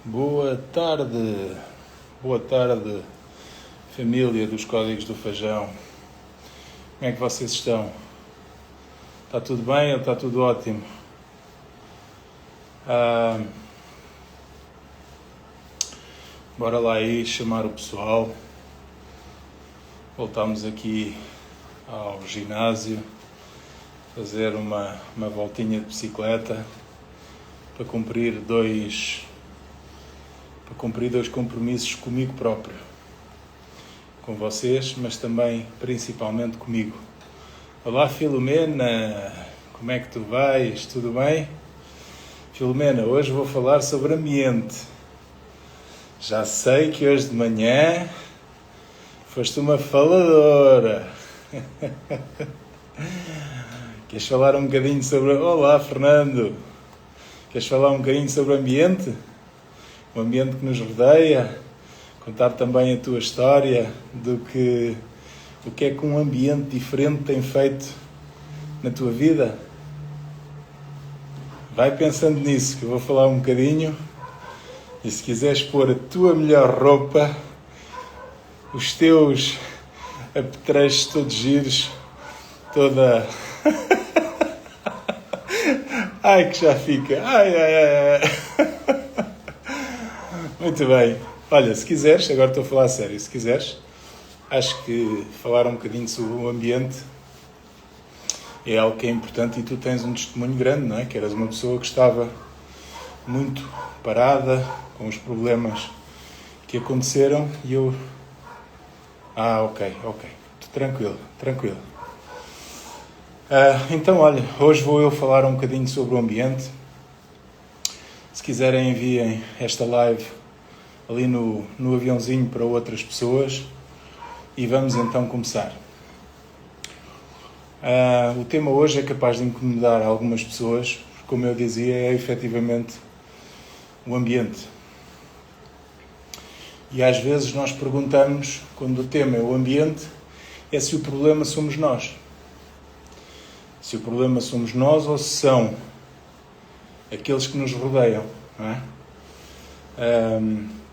Boa tarde, família dos Códigos do Feijão. Como é que vocês estão? Está tudo bem ou está tudo ótimo? Bora lá aí chamar o pessoal. Voltamos aqui ao ginásio, fazer uma voltinha de bicicleta para cumprir dois compromissos comigo próprio, com vocês, mas também principalmente comigo. Olá Filomena, como é que tu vais? Tudo bem? Filomena, hoje vou falar sobre ambiente. Já sei que hoje de manhã foste uma faladora. Queres falar um bocadinho sobre... Olá Fernando, queres falar um bocadinho sobre o ambiente? O ambiente que nos rodeia, contar também a tua história o que é que um ambiente diferente tem feito na tua vida. Vai pensando nisso, que eu vou falar um bocadinho, e se quiseres pôr a tua melhor roupa, os teus apetrechos todos giros, toda... Ai, que já fica... Ai. Muito bem. Olha, se quiseres, agora estou a falar a sério, se quiseres, acho que falar um bocadinho sobre o ambiente é algo que é importante e tu tens um testemunho grande, não é? Que eras uma pessoa que estava muito parada com os problemas que aconteceram e eu... Ok. Tranquilo. Então, olha, hoje vou eu falar um bocadinho sobre o ambiente. Se quiserem, enviem esta live ali no aviãozinho para outras pessoas e vamos então começar. O tema hoje é capaz de incomodar algumas pessoas, como eu dizia, é efetivamente o ambiente. E às vezes nós perguntamos, quando o tema é o ambiente, é se o problema somos nós. Se o problema somos nós ou se são aqueles que nos rodeiam, não é?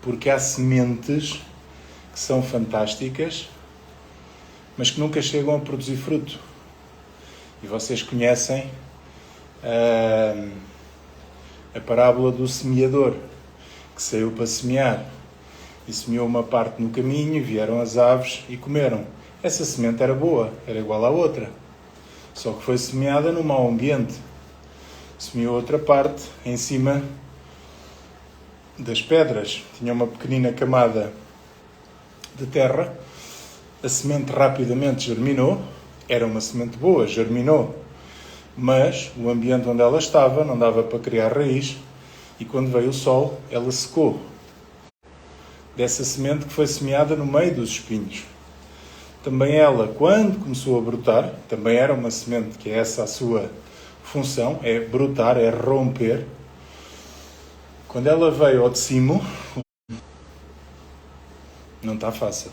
Porque há sementes que são fantásticas, mas que nunca chegam a produzir fruto. E vocês conhecem a parábola do semeador, que saiu para semear e semeou uma parte no caminho, vieram as aves e comeram. Essa semente era boa, era igual à outra, só que foi semeada no mau ambiente. Semeou outra parte em cima das pedras, tinha uma pequenina camada de terra, a semente rapidamente germinou, era uma semente boa, germinou, mas o ambiente onde ela estava não dava para criar raiz e quando veio o sol, ela secou. Dessa semente que foi semeada no meio dos espinhos. Também ela, quando começou a brotar, também era uma semente que é essa a sua função, é brotar, é romper. Quando ela veio ao de cima, não está fácil.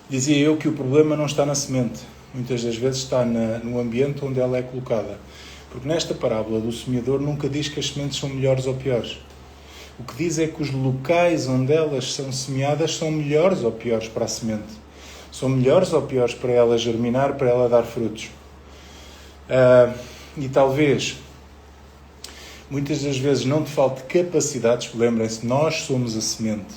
Dizia eu que o problema não está na semente. Muitas das vezes está no ambiente onde ela é colocada. Porque nesta parábola do semeador nunca diz que as sementes são melhores ou piores. O que diz é que os locais onde elas são semeadas são melhores ou piores para a semente. São melhores ou piores para ela germinar, para ela dar frutos. E talvez... muitas das vezes não te falte capacidades, lembrem-se, nós somos a semente.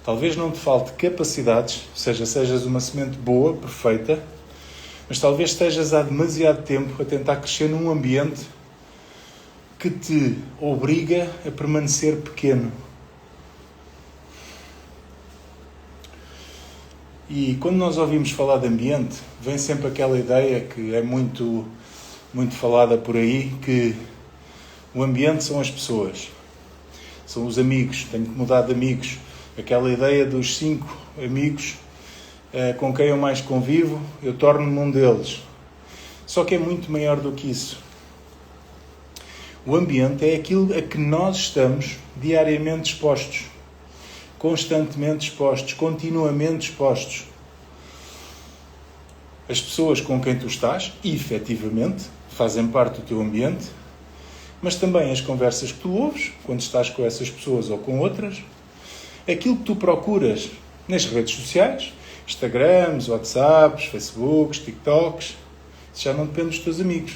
Talvez não te falte capacidades, ou seja, sejas uma semente boa, perfeita, mas talvez estejas há demasiado tempo a tentar crescer num ambiente que te obriga a permanecer pequeno. E quando nós ouvimos falar de ambiente, vem sempre aquela ideia que é muito falada por aí, que o ambiente são as pessoas, são os amigos, tenho que mudar de amigos. Aquela ideia dos 5 amigos com quem eu mais convivo, eu torno-me um deles. Só que é muito maior do que isso. O ambiente é aquilo a que nós estamos diariamente expostos, constantemente expostos, continuamente expostos. As pessoas com quem tu estás, efetivamente, fazem parte do teu ambiente, mas também as conversas que tu ouves, quando estás com essas pessoas ou com outras, aquilo que tu procuras nas redes sociais, Instagrams, WhatsApps, Facebooks, TikToks, isso já não depende dos teus amigos.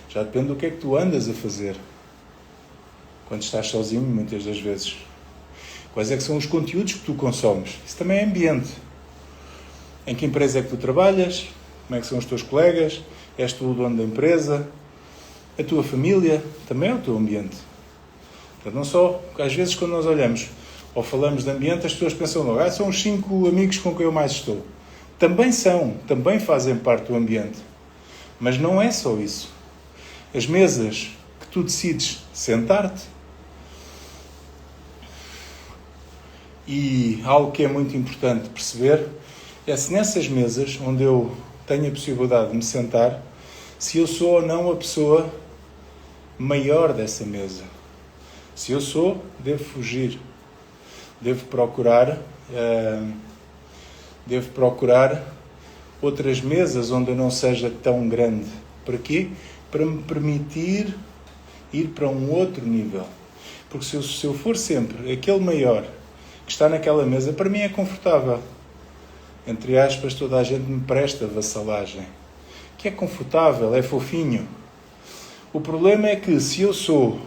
Já depende do que é que tu andas a fazer. Quando estás sozinho, muitas das vezes. Quais é que são os conteúdos que tu consomes? Isso também é ambiente. Em que empresa é que tu trabalhas? Como é que são os teus colegas? És tu o dono da empresa? A tua família? Também é o teu ambiente. Portanto, não só... Às vezes, quando nós olhamos ou falamos de ambiente, as pessoas pensam logo, são os 5 amigos com quem eu mais estou. Também são. Também fazem parte do ambiente. Mas não é só isso. As mesas que tu decides sentar-te, e algo que é muito importante perceber é se nessas mesas onde eu tenho a possibilidade de me sentar, se eu sou ou não a pessoa maior dessa mesa. Se eu sou, devo fugir. Devo procurar outras mesas onde eu não seja tão grande. Para quê? Para me permitir ir para um outro nível. Porque se eu for sempre aquele maior que está naquela mesa, para mim é confortável. Entre aspas, toda a gente me presta vassalagem. Que é confortável, é fofinho. O problema é que se eu sou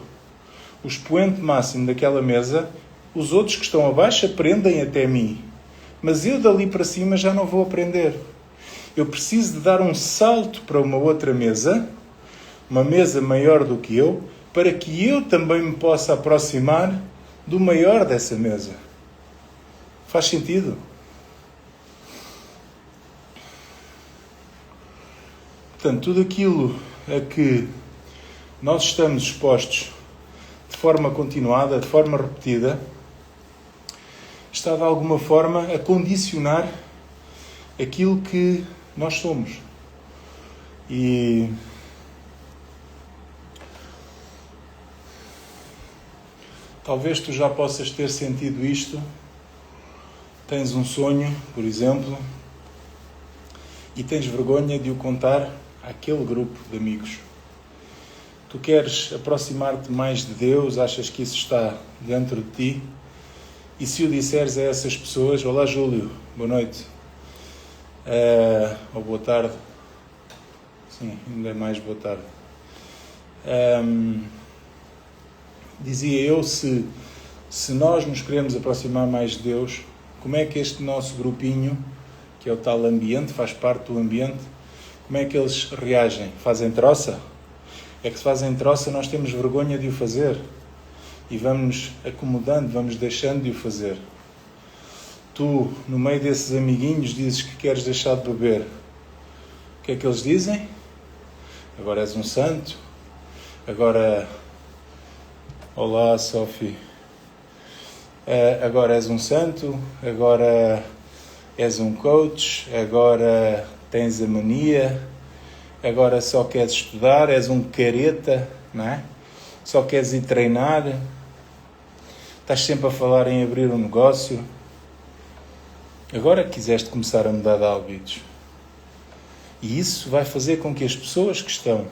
o expoente máximo daquela mesa, os outros que estão abaixo aprendem até mim. Mas eu dali para cima já não vou aprender. Eu preciso de dar um salto para uma outra mesa, uma mesa maior do que eu, para que eu também me possa aproximar do maior dessa mesa. Faz sentido? Portanto, tudo aquilo a que nós estamos expostos de forma continuada, de forma repetida, está de alguma forma a condicionar aquilo que nós somos. E talvez tu já possas ter sentido isto. Tens um sonho, por exemplo, e tens vergonha de o contar àquele grupo de amigos. Tu queres aproximar-te mais de Deus, achas que isso está dentro de ti, e se o disseres a essas pessoas, olá Júlio, boa noite, ou boa tarde, sim, ainda é mais boa tarde, dizia eu, se nós nos queremos aproximar mais de Deus, como é que este nosso grupinho, que é o tal ambiente, faz parte do ambiente, como é que eles reagem? Fazem troça? É que se fazem troça nós temos vergonha de o fazer e vamos acomodando, vamos deixando de o fazer. Tu, no meio desses amiguinhos, dizes que queres deixar de beber. O que é que eles dizem? Agora és um santo. Agora, olá Sophie. Agora és um santo. Agora és um coach. Agora tens a mania. Agora só queres estudar. És um careta, não é? Só queres ir treinar. Estás sempre a falar em abrir um negócio. Agora quiseste começar a mudar de hábitos. E isso vai fazer com que as pessoas que estão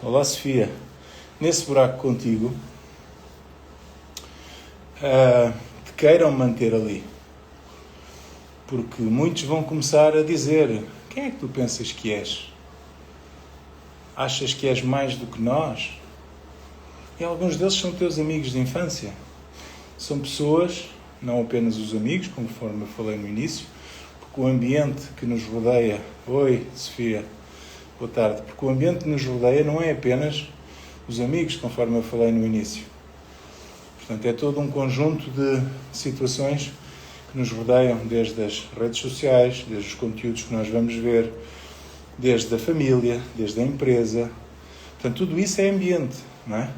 olá Sofia, nesse buraco contigo, te queiram manter ali. Porque muitos vão começar a dizer, quem é que tu pensas que és? Achas que és mais do que nós? E alguns deles são teus amigos de infância. São pessoas, não apenas os amigos, conforme eu falei no início, porque o ambiente que nos rodeia... Oi, Sofia, boa tarde. Porque o ambiente que nos rodeia não é apenas os amigos, conforme eu falei no início. Portanto, é todo um conjunto de situações que nos rodeiam, desde as redes sociais, desde os conteúdos que nós vamos ver, desde a família, desde a empresa. Portanto, tudo isso é ambiente, não é?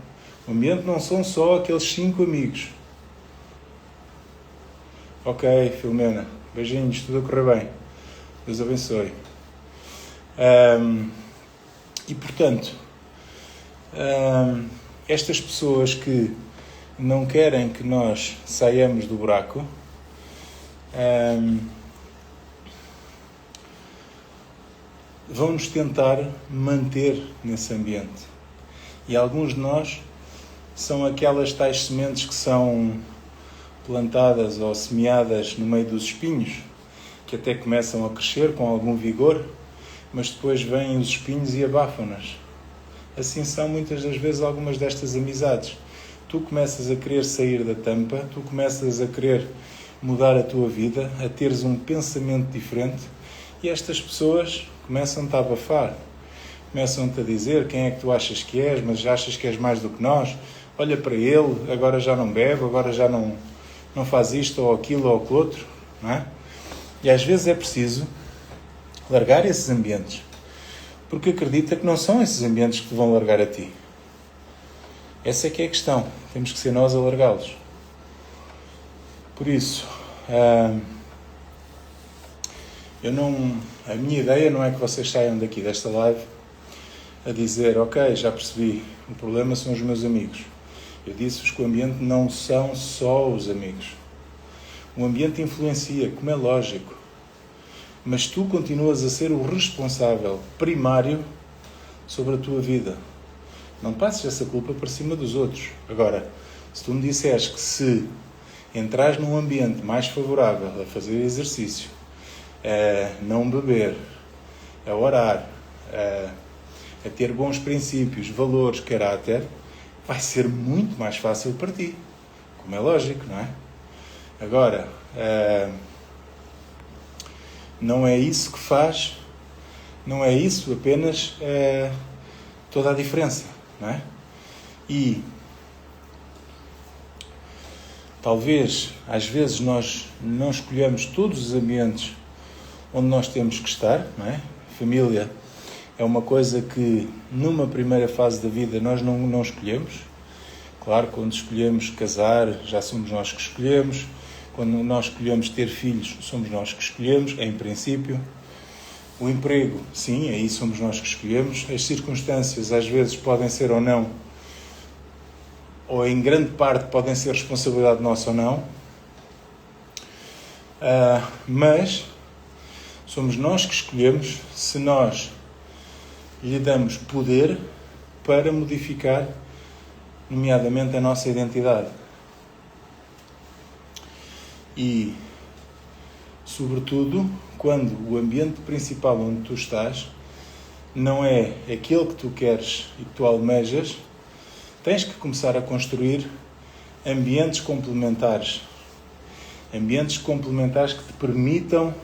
O ambiente não são só aqueles 5 amigos. Ok, Filomena, beijinhos, tudo a correr bem. Deus abençoe. E, portanto, estas pessoas que não querem que nós saiamos do buraco, vão-nos tentar manter nesse ambiente. E alguns de nós são aquelas tais sementes que são plantadas ou semeadas no meio dos espinhos, que até começam a crescer com algum vigor, mas depois vêm os espinhos e abafam-nas. Assim são muitas das vezes algumas destas amizades. Tu começas a querer sair da tampa, tu começas a querer mudar a tua vida, a teres um pensamento diferente, e estas pessoas começam-te a abafar, começam-te a dizer quem é que tu achas que és, mas achas que és mais do que nós, olha para ele, agora já não bebe, agora já não faz isto ou aquilo ou aquilo outro, não é? E às vezes é preciso largar esses ambientes, porque acredita que não são esses ambientes que te vão largar a ti. Essa é que é a questão, temos que ser nós a largá-los. Por isso, a minha ideia não é que vocês saiam daqui desta live a dizer, ok, já percebi, o problema são os meus amigos. Eu disse-vos que o ambiente não são só os amigos. O ambiente influencia, como é lógico. Mas tu continuas a ser o responsável primário sobre a tua vida. Não passes essa culpa para cima dos outros. Agora, se tu me disseres que se entrares num ambiente mais favorável a fazer exercício, a não beber, a orar, a ter bons princípios, valores, caráter, vai ser muito mais fácil para ti. Como é lógico, não é? Agora, não é isso que faz, não é isso apenas toda a diferença, não é? E talvez, às vezes, nós não escolhemos todos os ambientes onde nós temos que estar, não é? Família é uma coisa que, numa primeira fase da vida, nós não escolhemos. Claro, quando escolhemos casar, já somos nós que escolhemos. Quando nós escolhemos ter filhos, somos nós que escolhemos, em princípio. O emprego, sim, aí somos nós que escolhemos. As circunstâncias, às vezes, podem ser ou não, ou em grande parte podem ser responsabilidade nossa ou não. Mas somos nós que escolhemos se nós lhe damos poder para modificar, nomeadamente, a nossa identidade. E, sobretudo, quando o ambiente principal onde tu estás não é aquele que tu queres e que tu almejas, tens que começar a construir ambientes complementares. Ambientes complementares que te permitam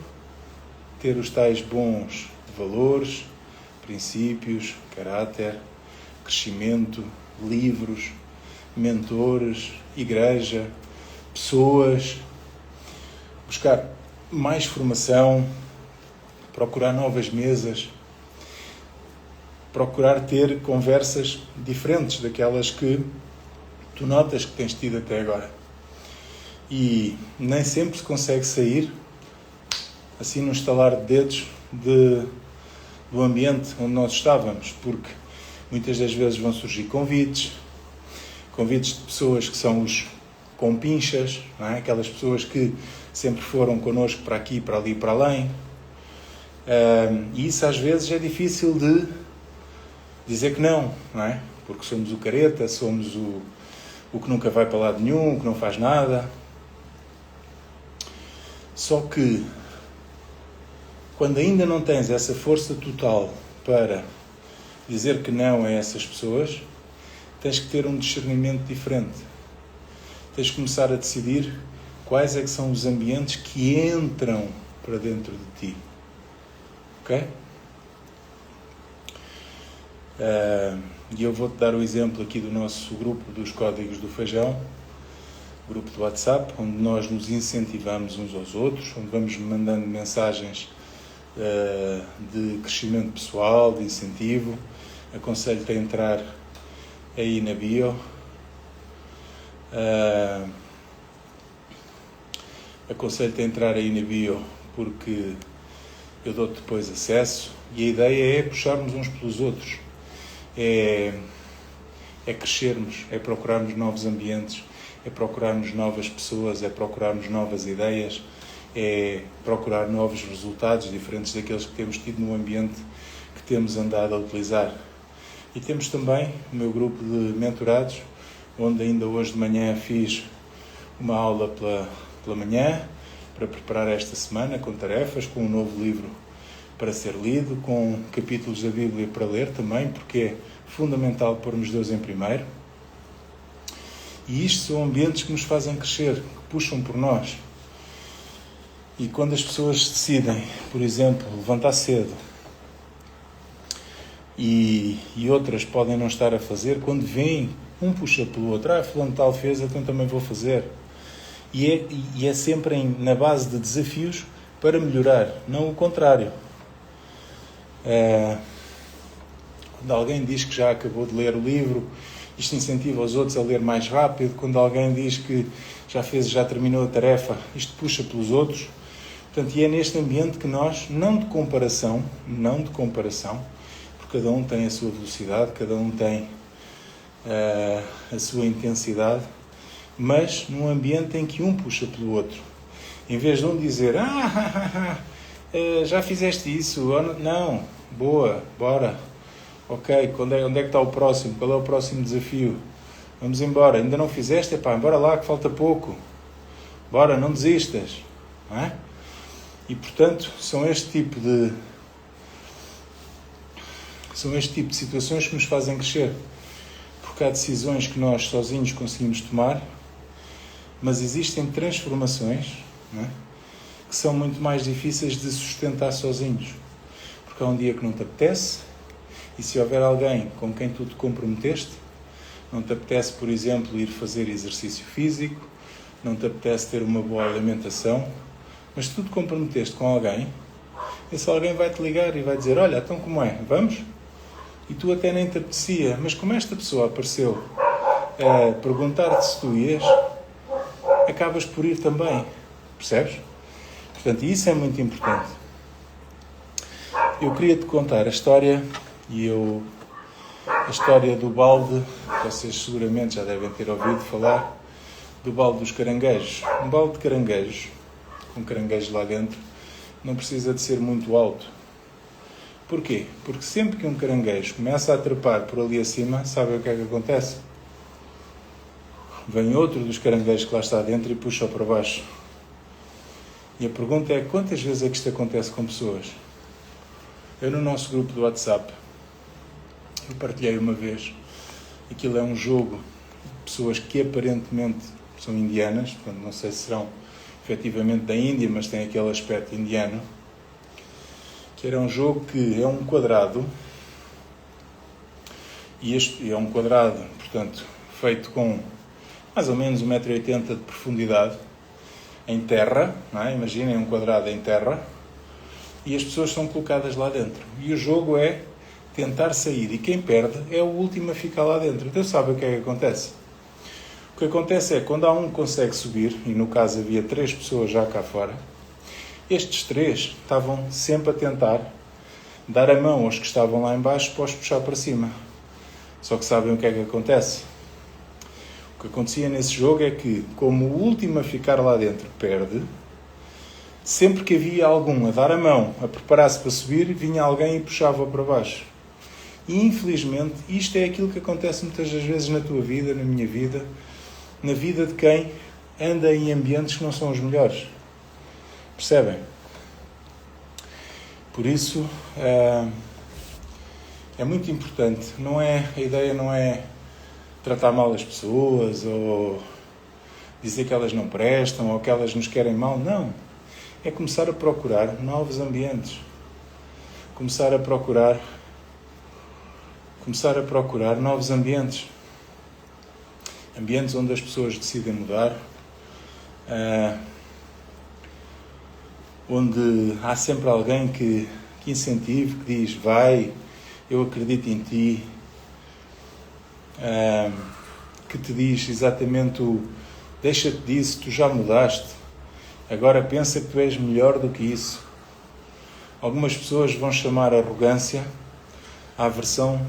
ter os tais bons valores, princípios, caráter, crescimento, livros, mentores, igreja, pessoas, buscar mais formação, procurar novas mesas, procurar ter conversas diferentes daquelas que tu notas que tens tido até agora. E nem sempre se consegue sair assim num estalar de dedos do ambiente onde nós estávamos, porque muitas das vezes vão surgir convites de pessoas que são os compinchas, não é? Aquelas pessoas que sempre foram connosco para aqui, para ali, para além. E isso às vezes é difícil de dizer que não é? Porque somos o careta, somos o que nunca vai para lado nenhum, o que não faz nada. Só que, quando ainda não tens essa força total para dizer que não a essas pessoas, tens que ter um discernimento diferente. Tens que começar a decidir quais é que são os ambientes que entram para dentro de ti. Ok? E eu vou-te dar o exemplo aqui do nosso grupo dos Códigos do Feijão, grupo do WhatsApp, onde nós nos incentivamos uns aos outros, onde vamos mandando mensagens de crescimento pessoal, de incentivo. Aconselho-te a entrar aí na bio. Aconselho-te a entrar aí na bio, porque eu dou-te depois acesso, e a ideia é puxarmos uns pelos outros, é crescermos, é procurarmos novos ambientes, é procurarmos novas pessoas, é procurarmos novas ideias, é procurar novos resultados diferentes daqueles que temos tido no ambiente que temos andado a utilizar. E temos também o meu grupo de mentorados, onde ainda hoje de manhã fiz uma aula pela manhã, para preparar esta semana, com tarefas, com um novo livro para ser lido, com capítulos da Bíblia para ler também, porque é fundamental pormos Deus em primeiro. E isto são ambientes que nos fazem crescer, que puxam por nós. E quando as pessoas decidem, por exemplo, levantar cedo, e outras podem não estar a fazer, quando vêm, um puxa pelo outro, fulano tal fez, então também vou fazer. E é sempre na base de desafios para melhorar, não o contrário. Quando alguém diz que já acabou de ler o livro, isto incentiva os outros a ler mais rápido. Quando alguém diz que já terminou a tarefa, isto puxa pelos outros. Portanto, e é neste ambiente que nós, não de comparação, porque cada um tem a sua velocidade, cada um tem a sua intensidade, mas num ambiente em que um puxa pelo outro. Em vez de um dizer, já fizeste isso, não, boa, bora, ok, onde é que está o próximo, qual é o próximo desafio? Vamos embora, ainda não fizeste? Bora lá que falta pouco, bora, não desistas, não é? E portanto, são este tipo de situações que nos fazem crescer, porque há decisões que nós sozinhos conseguimos tomar, mas existem transformações, não é, que são muito mais difíceis de sustentar sozinhos, porque há um dia que não te apetece, e se houver alguém com quem tu te comprometeste, não te apetece, por exemplo, ir fazer exercício físico, não te apetece ter uma boa alimentação, mas se tu te comprometeste com alguém, esse alguém vai te ligar e vai dizer, olha, então como é? Vamos? E tu até nem te apetecia, mas como esta pessoa apareceu a perguntar-te se tu ias, acabas por ir também, percebes? Portanto, isso é muito importante. Eu queria te contar a história, a história do balde, vocês seguramente já devem ter ouvido falar, do balde dos caranguejos. Um balde de caranguejos, com caranguejos lá dentro, não precisa de ser muito alto. Porquê? Porque sempre que um caranguejo começa a trepar por ali acima, sabe o que é que acontece? Vem outro dos caranguejos que lá está dentro e puxa-o para baixo. E a pergunta é, quantas vezes é que isto acontece com pessoas? Eu, no nosso grupo do WhatsApp, eu partilhei uma vez, aquilo é um jogo de pessoas que aparentemente são indianas, portanto não sei se serão efetivamente da Índia, mas tem aquele aspecto indiano, que era um jogo que é um quadrado, e este é um quadrado, portanto, feito com mais ou menos 1,80 m de profundidade, em terra, não é? Imaginem um quadrado em terra, e as pessoas são colocadas lá dentro. E o jogo é tentar sair, e quem perde é o último a ficar lá dentro. Então sabe o que é que acontece? O que acontece é, quando há um que consegue subir, e no caso havia 3 pessoas já cá fora, estes 3 estavam sempre a tentar dar a mão aos que estavam lá em baixo para os puxar para cima. Só que sabem o que é que acontece? O que acontecia nesse jogo é que, como o último a ficar lá dentro perde, sempre que havia algum a dar a mão, a preparar-se para subir, vinha alguém e puxava para baixo. E, infelizmente, isto é aquilo que acontece muitas das vezes na tua vida, na minha vida, na vida de quem anda em ambientes que não são os melhores. Percebem? Por isso, é muito importante. A ideia não é tratar mal as pessoas, ou dizer que elas não prestam, ou que elas nos querem mal. Não. É começar a procurar novos ambientes. Começar a procurar novos ambientes. Ambientes onde as pessoas decidem mudar, onde há sempre alguém que incentive, que diz, vai, eu acredito em ti, que te diz exatamente deixa-te disso, tu já mudaste, agora pensa que tu és melhor do que isso. Algumas pessoas vão chamar arrogância à versão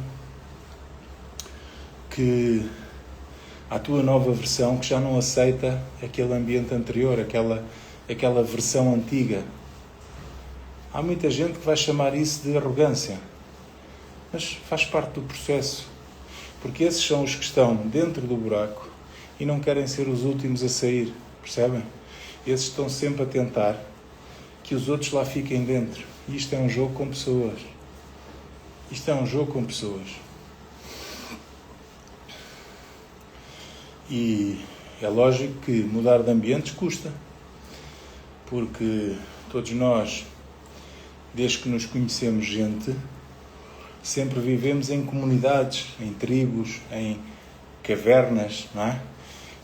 à tua nova versão que já não aceita aquele ambiente anterior, aquela versão antiga. Há muita gente que vai chamar isso de arrogância. mas faz parte do processo. Porque esses são os que estão dentro do buraco e não querem ser os últimos a sair, percebem? Esses estão sempre a tentar que os outros lá fiquem dentro. E isto é um jogo com pessoas. Isto é um jogo com pessoas. E é lógico que mudar de ambientes custa. Porque todos nós, desde que nos conhecemos gente, sempre vivemos em comunidades, em tribos, em cavernas, não é?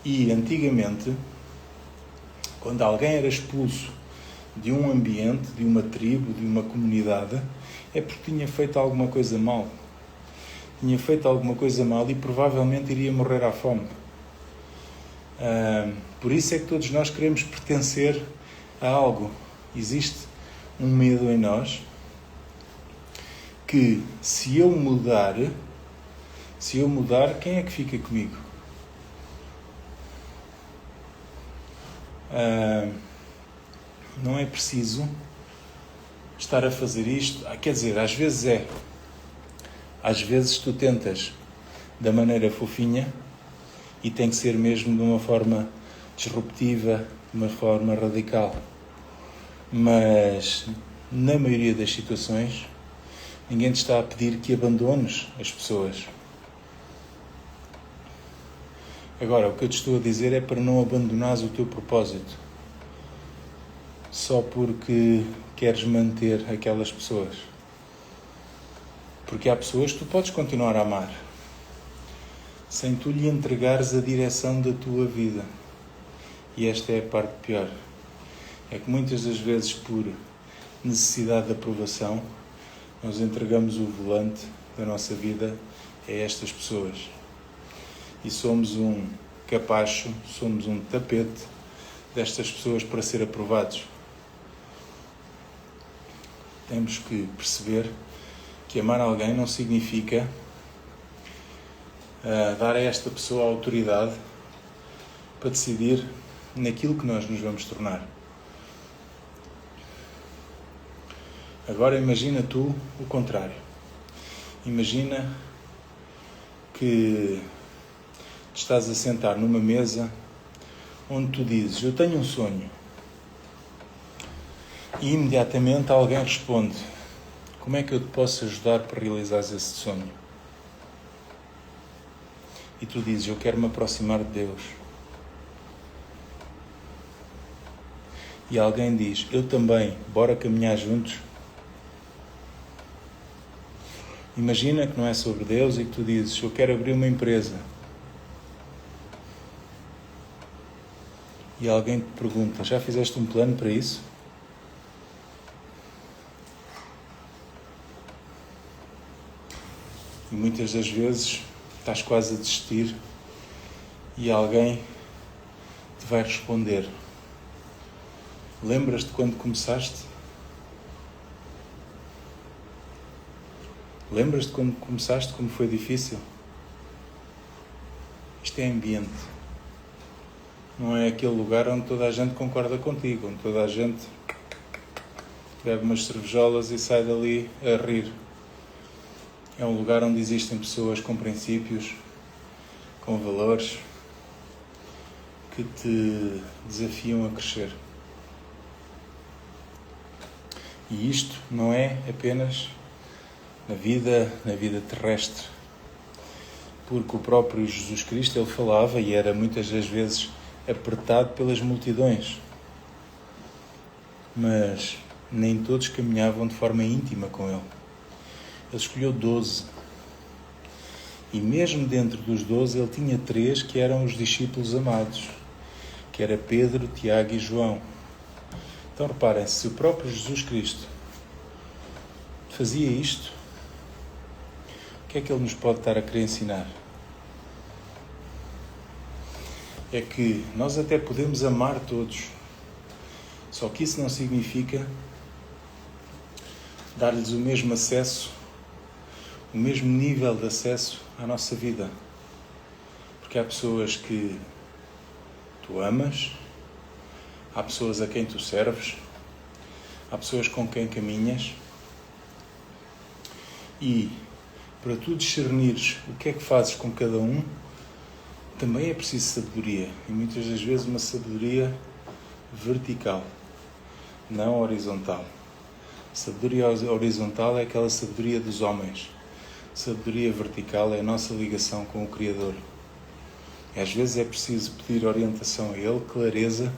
E antigamente, quando alguém era expulso de um ambiente, de uma tribo, de uma comunidade, é porque tinha feito alguma coisa mal. Tinha feito alguma coisa mal e provavelmente iria morrer à fome. Por isso é que todos nós queremos pertencer a algo. Existe um medo em nós que se eu mudar, quem é que fica comigo? Não é preciso estar a fazer isto. Quer dizer, às vezes é. Às vezes tu tentas da maneira fofinha e tem que ser mesmo de uma forma disruptiva, de uma forma radical. Mas, na maioria das situações, ninguém te está a pedir que abandones as pessoas. Agora, o que eu te estou a dizer é para não abandonares o teu propósito. Só porque queres manter aquelas pessoas. Porque há pessoas que tu podes continuar a amar, sem tu lhe entregares a direção da tua vida. E esta é a parte pior. É que muitas das vezes, por necessidade de aprovação, nós entregamos o volante da nossa vida a estas pessoas. E somos um capacho, somos um tapete destas pessoas para ser aprovados. Temos que perceber que amar alguém não significa dar a esta pessoa a autoridade para decidir naquilo que nós nos vamos tornar. Agora imagina tu o contrário. Imagina que te estás a sentar numa mesa onde tu dizes: eu tenho um sonho. E imediatamente alguém responde: como é que eu te posso ajudar para realizares esse sonho? E tu dizes: eu quero me aproximar de Deus. E alguém diz: eu também, bora caminhar juntos. Imagina que não é sobre Deus e que tu dizes: eu quero abrir uma empresa. E alguém te pergunta: já fizeste um plano para isso? E muitas das vezes estás quase a desistir e alguém te vai responder: lembras-te quando começaste? Lembras-te quando começaste, como foi difícil? Isto é ambiente. Não é aquele lugar onde toda a gente concorda contigo, onde toda a gente bebe umas cervejolas e sai dali a rir. É um lugar onde existem pessoas com princípios, com valores, que te desafiam a crescer. E isto não é apenas na vida terrestre. Porque o próprio Jesus Cristo, ele falava e era muitas das vezes apertado pelas multidões. Mas nem todos caminhavam de forma íntima com ele. Ele escolheu 12. E mesmo dentro dos 12, ele tinha 3 que eram os discípulos amados, que era Pedro, Tiago e João. Então reparem, se o próprio Jesus Cristo fazia isto, o que é que ele nos pode estar a querer ensinar? É que nós até podemos amar todos, só que isso não significa dar-lhes o mesmo acesso, o mesmo nível de acesso à nossa vida. Porque há pessoas que tu amas, há pessoas a quem tu serves, há pessoas com quem caminhas e para tu discernires o que é que fazes com cada um, também é preciso sabedoria. E muitas das vezes uma sabedoria vertical, não horizontal. Sabedoria horizontal é aquela sabedoria dos homens. Sabedoria vertical é a nossa ligação com o Criador. E às vezes é preciso pedir orientação a Ele, clareza,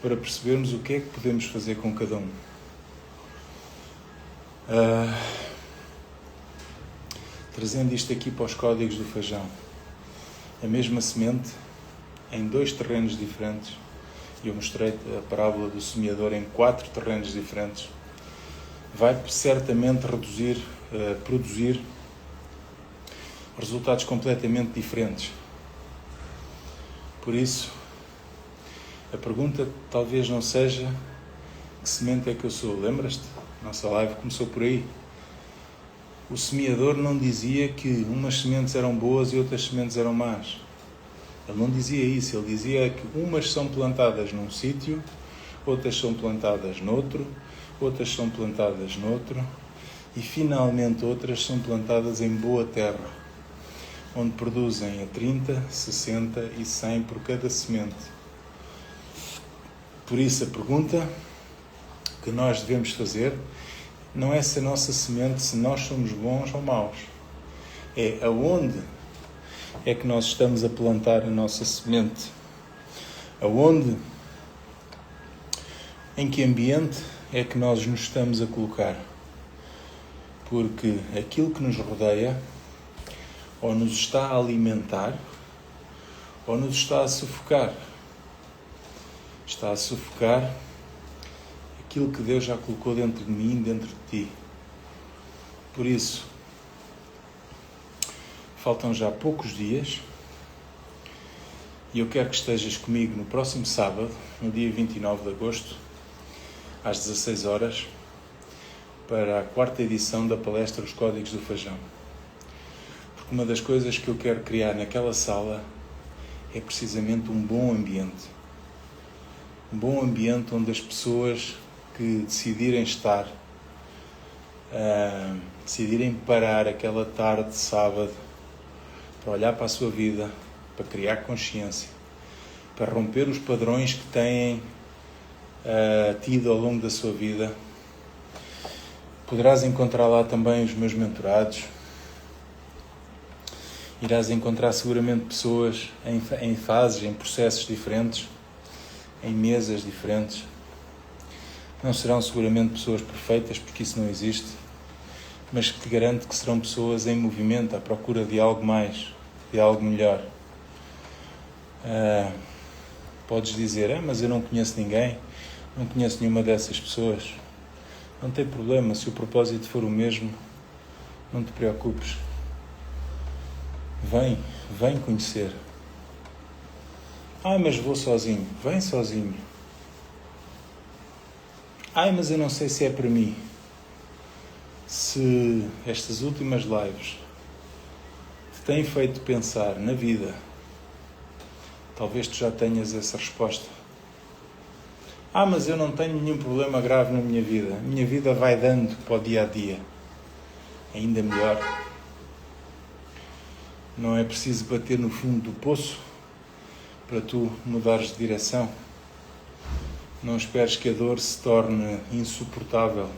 para percebermos o que é que podemos fazer com cada um. Trazendo isto aqui para os códigos do feijão. A mesma semente, em 2 terrenos diferentes, e eu mostrei a parábola do semeador em 4 terrenos diferentes, vai certamente produzir resultados completamente diferentes. Por isso, a pergunta talvez não seja que semente é que eu sou. Lembras-te? Nossa live começou por aí. O semeador não dizia que umas sementes eram boas e outras sementes eram más. Ele não dizia isso. Ele dizia que umas são plantadas num sítio, outras são plantadas noutro, outras são plantadas noutro e finalmente outras são plantadas em boa terra, onde produzem a 30, 60 e 100 por cada semente. Por isso a pergunta que nós devemos fazer não é se a nossa semente, se nós somos bons ou maus. É aonde é que nós estamos a plantar a nossa semente. Aonde, em que ambiente é que nós nos estamos a colocar. Porque aquilo que nos rodeia ou nos está a alimentar ou nos está a sufocar. Está a sufocar aquilo que Deus já colocou dentro de mim, dentro de ti. Por isso, faltam já poucos dias e eu quero que estejas comigo no próximo sábado, no dia 29 de agosto, às 16 horas, para a 4ª edição da palestra Os Códigos do Feijão. Porque uma das coisas que eu quero criar naquela sala é precisamente um bom ambiente. Um bom ambiente onde as pessoas que decidirem estar, decidirem parar aquela tarde de sábado para olhar para a sua vida, para criar consciência, para romper os padrões que têm tido ao longo da sua vida. Poderás encontrar lá também os meus mentorados. Irás encontrar seguramente pessoas em fases, em processos diferentes, em mesas diferentes. Não serão seguramente pessoas perfeitas, porque isso não existe, mas que te garanto que serão pessoas em movimento, à procura de algo mais, de algo melhor. Podes dizer, mas eu não conheço ninguém, não conheço nenhuma dessas pessoas. Não tem problema, se o propósito for o mesmo, não te preocupes. Vem conhecer. Mas vou sozinho. Vem sozinho. Mas eu não sei se é para mim. Se estas últimas lives te têm feito pensar na vida, talvez tu já tenhas essa resposta. Mas eu não tenho nenhum problema grave na minha vida. A minha vida vai dando para o dia a dia. Ainda melhor. Não é preciso bater no fundo do poço para tu mudares de direção. Não esperes que a dor se torne insuportável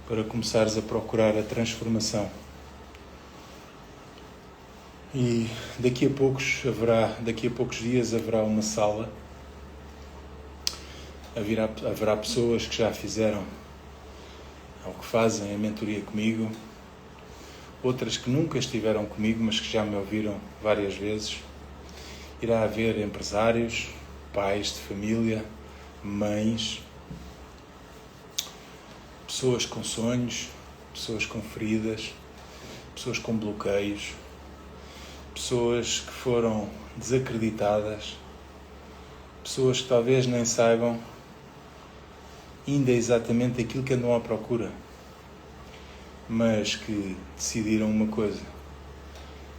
para começares a procurar a transformação. E daqui a poucos dias haverá uma sala. Haverá pessoas que já fizeram ou que fazem a mentoria comigo, outras que nunca estiveram comigo, mas que já me ouviram várias vezes. Irá haver empresários, pais de família, mães, pessoas com sonhos, pessoas com feridas, pessoas com bloqueios, pessoas que foram desacreditadas, pessoas que talvez nem saibam ainda exatamente aquilo que andam à procura, mas que decidiram uma coisa: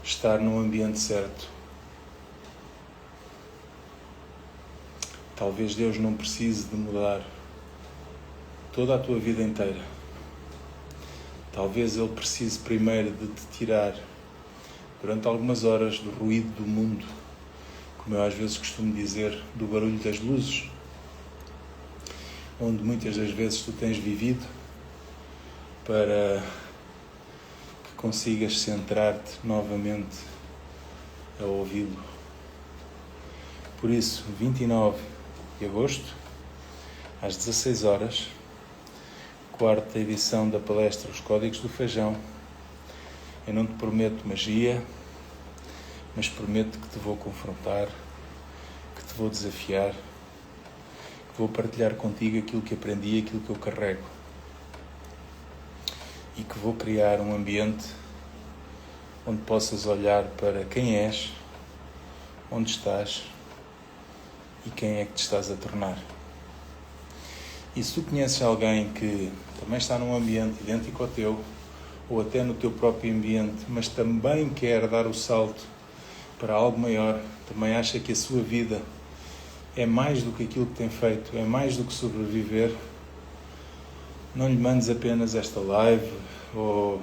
estar no ambiente certo. Talvez Deus não precise de mudar toda a tua vida inteira. Talvez ele precise primeiro de te tirar durante algumas horas do ruído do mundo, como eu às vezes costumo dizer, do barulho das luzes, onde muitas das vezes tu tens vivido, para que consigas centrar-te novamente a ouvi-lo. Por isso, 29 de agosto, às 16 horas, quarta edição da palestra Os Códigos do Feijão. Eu não te prometo magia, mas prometo que te vou confrontar, que te vou desafiar, que vou partilhar contigo aquilo que aprendi, aquilo que eu carrego. E que vou criar um ambiente onde possas olhar para quem és, onde estás e quem é que te estás a tornar. E se tu conheces alguém que também está num ambiente idêntico ao teu, ou até no teu próprio ambiente, mas também quer dar o salto para algo maior, também acha que a sua vida é mais do que aquilo que tem feito, é mais do que sobreviver, não lhe mandes apenas esta live ou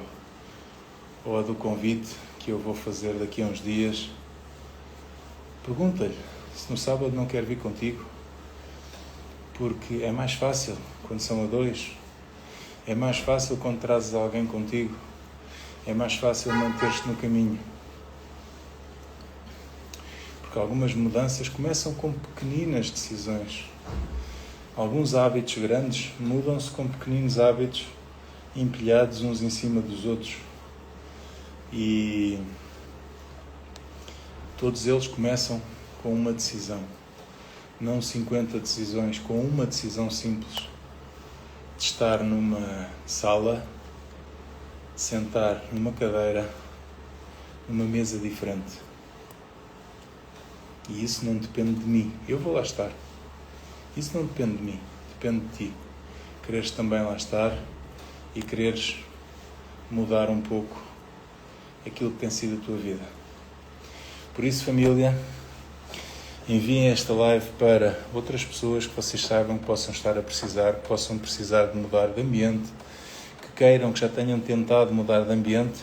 a do convite que eu vou fazer daqui a uns dias. Pergunta-lhe se no sábado não quer vir contigo, porque é mais fácil quando são a dois, é mais fácil quando trazes alguém contigo, é mais fácil manter-te no caminho. Porque algumas mudanças começam com pequeninas decisões. Alguns hábitos grandes mudam-se com pequeninos hábitos empilhados uns em cima dos outros. E todos eles começam com uma decisão. Não 50 decisões, com uma decisão simples. De estar numa sala, de sentar numa cadeira, numa mesa diferente. E isso não depende de mim. Eu vou lá estar. Isso não depende de mim. Depende de ti. Quereres também lá estar e quereres mudar um pouco aquilo que tem sido a tua vida. Por isso, família, enviem esta live para outras pessoas que vocês saibam que possam estar a precisar, que possam precisar de mudar de ambiente, que queiram, que já tenham tentado mudar de ambiente